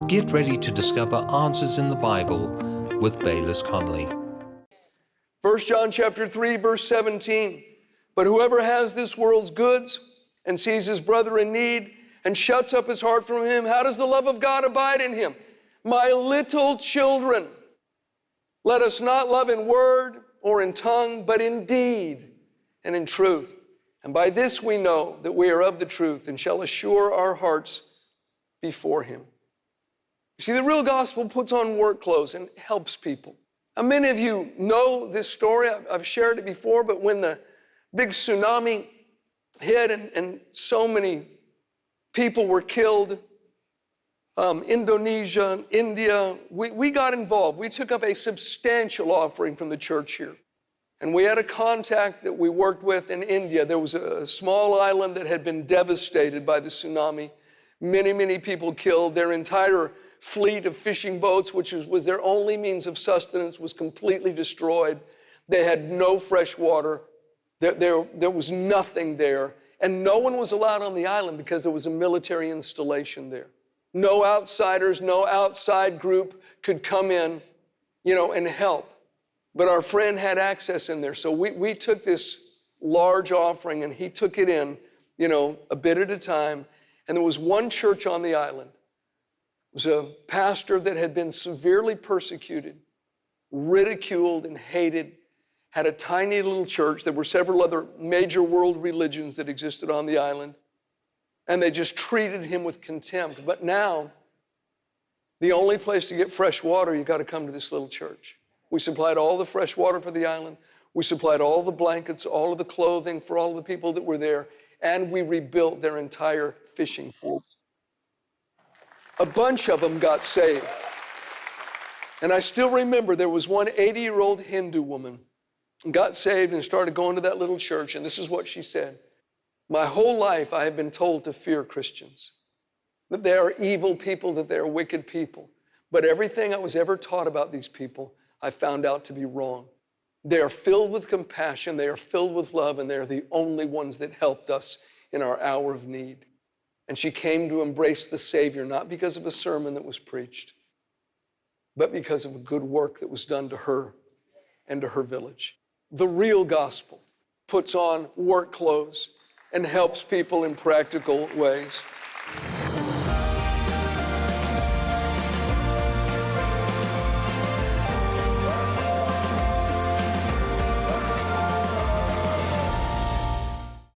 Get ready to discover answers in the Bible with Bayless Conley. 1 John chapter 3, verse 17. But whoever has this world's goods and sees his brother in need and shuts up his heart from him, how does the love of God abide in him? My little children, let us not love in word or in tongue, but in deed and in truth. And by this we know that we are of the truth and shall assure our hearts before him. You see, the real gospel puts on work clothes and helps people. Now, many of you know this story. I've shared it before, but when the big tsunami hit and so many people were killed, Indonesia, India, we got involved. We took up a substantial offering from the church here. And we had a contact that we worked with in India. There was a small island that had been devastated by the tsunami. Many, many people killed. Their entire fleet of fishing boats, which was their only means of sustenance, was completely destroyed. They had no fresh water. There was nothing there. And no one was allowed on the island because there was a military installation there. No outsiders, no outside group could come in, and help. But our friend had access in there. So we took this large offering and he took it in, a bit at a time. And there was one church on the island. It was a pastor that had been severely persecuted, ridiculed and hated, had a tiny little church. There were several other major world religions that existed on the island. And they just treated him with contempt. But now, the only place to get fresh water, you got to come to this little church. We supplied all the fresh water for the island. We supplied all the blankets, all of the clothing for all of the people that were there. And we rebuilt their entire fishing fleets. A bunch of them got saved. And I still remember there was one 80-year-old Hindu woman who got saved and started going to that little church. And this is what she said. My whole life I have been told to fear Christians, that they are evil people, that they are wicked people. But everything I was ever taught about these people, I found out to be wrong. They are filled with compassion, they are filled with love, and they are the only ones that helped us in our hour of need. And she came to embrace the Savior, not because of a sermon that was preached, but because of a good work that was done to her and to her village. The real gospel puts on work clothes and helps people in practical ways.